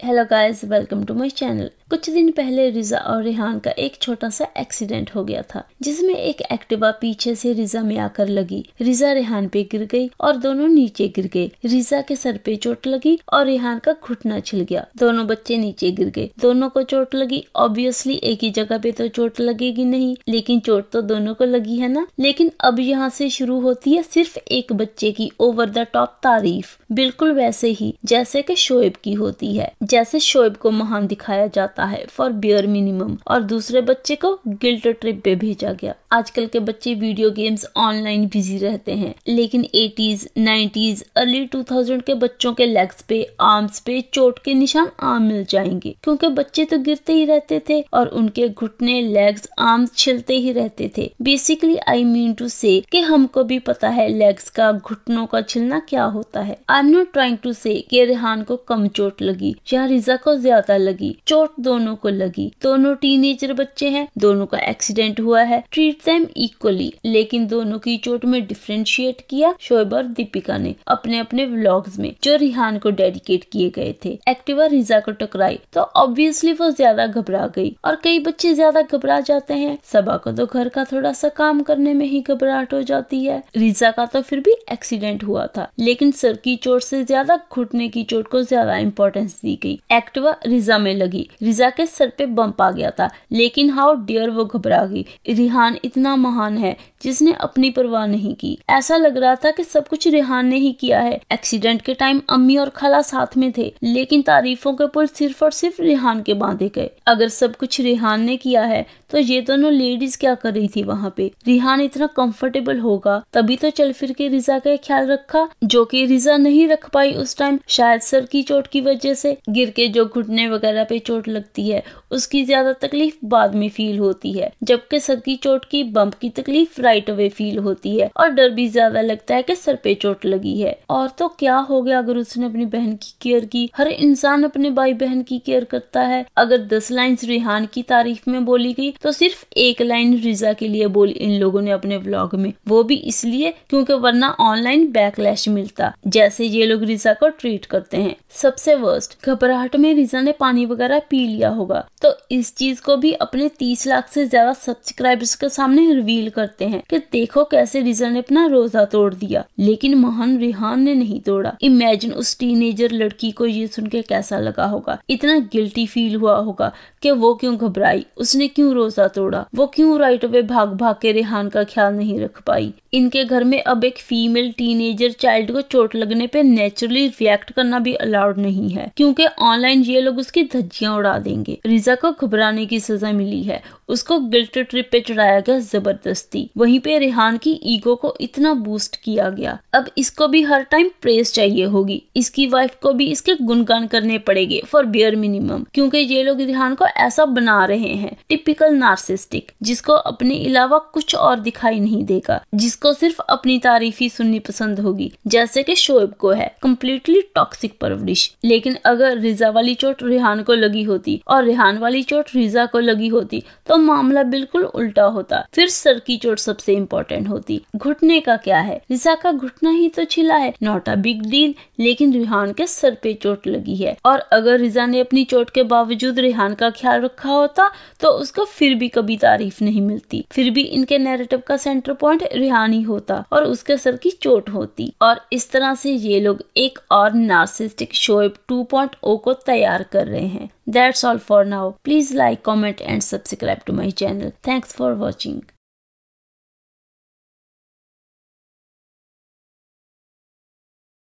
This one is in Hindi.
Hello guys, welcome to my channel. कुछ दिन पहले रिजा और रेहान का एक छोटा सा एक्सीडेंट हो गया था, जिसमें एक एक्टिवा पीछे से रिजा में आकर लगी। रिजा रेहान पे गिर गई और दोनों नीचे गिर गए। रिजा के सर पे चोट लगी और रेहान का घुटना छिल गया। दोनों बच्चे नीचे गिर गए। दोनों को चोट लगी। ऑब्वियसली एक ही जगह पे तो चोट लगेगी नहीं, लेकिन चोट तो दोनों को लगी है ना। लेकिन अब यहाँ से शुरू होती है सिर्फ एक बच्चे की ओवर द टॉप तारीफ, बिल्कुल वैसे ही जैसे कि शोएब की होती है। जैसे शोएब को महान दिखाया जाता है फॉर बियर मिनिमम और दूसरे बच्चे को गिल्ट ट्रिप पे भेजा गया। आजकल के बच्चे वीडियो गेम्स ऑनलाइन बिजी रहते हैं, लेकिन 80s, 90s, अर्ली 2000 के बच्चों के लेग्स पे, आर्म्स पे चोट के निशान आम मिल जाएंगे, क्योंकि बच्चे तो गिरते ही रहते थे और उनके घुटने, लेग्स, आर्म्स छिलते ही रहते थे। Basically I mean to say कि हमको भी पता है लेग्स का, घुटनों का छिलना क्या होता है। I am not trying to say कि रेहान को कम चोट लगी या रिजा को ज्यादा लगी। चोट दोनों को लगी। दोनों टीनेजर बच्चे हैं, दोनों का एक्सीडेंट हुआ है। Treat them equally. लेकिन दोनों की चोट में डिफरेंशिएट किया शोएब और दीपिका ने अपने अपने व्लॉग्स में, जो रेहान को डेडिकेट किए गए थे। एक्टिवा रिजा को टकराई तो ऑब्वियसली वो ज्यादा घबरा गई, और कई बच्चे ज्यादा घबरा जाते हैं। सबा को तो घर का थोड़ा सा काम करने में ही घबराहट हो जाती है। रिजा का तो फिर भी एक्सीडेंट हुआ था, लेकिन सर की चोट से ज्यादा घुटने की चोट को ज्यादा इंपॉर्टेंस दी गई। एक्टिवा रिजा में लगी। रिजा के सर पे बम्प आ गया था, लेकिन हाउ डियर वो घबरा गई। रेहान इतना महान है जिसने अपनी परवाह नहीं की। ऐसा लग रहा था कि सब कुछ रेहान ने ही किया है। एक्सीडेंट के टाइम अम्मी और खाला साथ में थे, लेकिन तारीफों के पुल सिर्फ और सिर्फ रेहान के बांधे गए। अगर सब कुछ रेहान ने किया है तो ये दोनों लेडीज क्या कर रही थी वहाँ पे। रेहान इतना कंफर्टेबल होगा तभी तो चल फिर के रिजा का ख्याल रखा, जो कि रिजा नहीं रख पाई उस टाइम, शायद सर की चोट की वजह से। गिर के जो घुटने वगैरह पे चोट लगती है उसकी ज्यादा तकलीफ बाद में फील होती है, जबकि सर की चोट की, बम्प की तकलीफ राइट अवे फील होती है। और डर भी ज्यादा लगता है कि सर पे चोट लगी है। और तो क्या हो गया अगर उसने अपनी बहन की केयर की। हर इंसान अपने भाई बहन की केयर करता है। अगर 10 लाइन्स रेहान की तारीफ में बोली गई तो सिर्फ एक लाइन रिजा के लिए बोली इन लोगों ने अपने व्लॉग में, वो भी इसलिए क्योंकि वरना ऑनलाइन बैकलैश मिलता, जैसे ये लोग रिजा को ट्रीट करते हैं। सबसे वर्स्ट, घबराहट में रिजा ने पानी वगैरह पी लिया होगा, तो इस चीज को भी अपने 30 लाख से ज्यादा सब्सक्राइबर्स के सामने रिवील करते हैं कि देखो कैसे रिजा ने अपना रोजा तोड़ दिया, लेकिन महान रेहान ने नहीं तोड़ा। इमेजिन उस टीनेजर लड़की को ये सुन के कैसा लगा होगा। इतना गिल्टी फील हुआ होगा कि वो क्यों घबराई, उसने क्यों रोजा तोड़ा, वो क्यों राइट अवे भाग भाग के रेहान का ख्याल नहीं रख पाई। इनके घर में अब एक फीमेल टीनेजर चाइल्ड को चोट लगने पे नेचुरली रिएक्ट करना भी अलाउड नहीं है, क्योंकि ऑनलाइन ये लोग उसकी धज्जियां उड़ा देंगे। रिजा को घबराने की सजा मिली है, उसको गिल्ट ट्रिप पे चढ़ाया गया जबरदस्ती। वहीं पे रेहान की ईगो को इतना बूस्ट किया गया। अब इसको भी हर टाइम प्रेस चाहिए होगी। इसकी वाइफ को भी इसके गुणगान करने पड़ेंगे फॉर बियर मिनिमम, क्योंकि ये लोग रेहान को ऐसा बना रहे हैं, टिपिकल नार्सिस्टिक, जिसको अपने अलावा कुछ और दिखाई नहीं देगा, जिसको सिर्फ अपनी तारीफ ही सुननी पसंद होगी, जैसे कि शोएब को है। कंप्लीटली टॉक्सिक परवरिश। लेकिन अगर रिजा वाली चोट रेहान को लगी होती और रेहान वाली चोट रिजा को लगी होती तो मामला बिल्कुल उल्टा होता। फिर सर की चोट सबसे इम्पोर्टेंट होती। घुटने का क्या है, रिजा का घुटना ही तो छिला है, नॉट अ बिग डील, लेकिन रेहान के सर पे चोट लगी है। और अगर रिजा ने अपनी चोट के बावजूद रेहान का ख्याल रखा होता तो उसको फिर भी कभी तारीफ नहीं मिलती। फिर भी इनके नैरेटिव का सेंटर पॉइंट रेहान ही होता और उसके सर की चोट होती। और इस तरह से ये लोग एक और नार्सिस्टिक शोएब 2.0 को तैयार कर रहे हैं। That's all for now. Please like, comment and subscribe to my channel. Thanks for watching.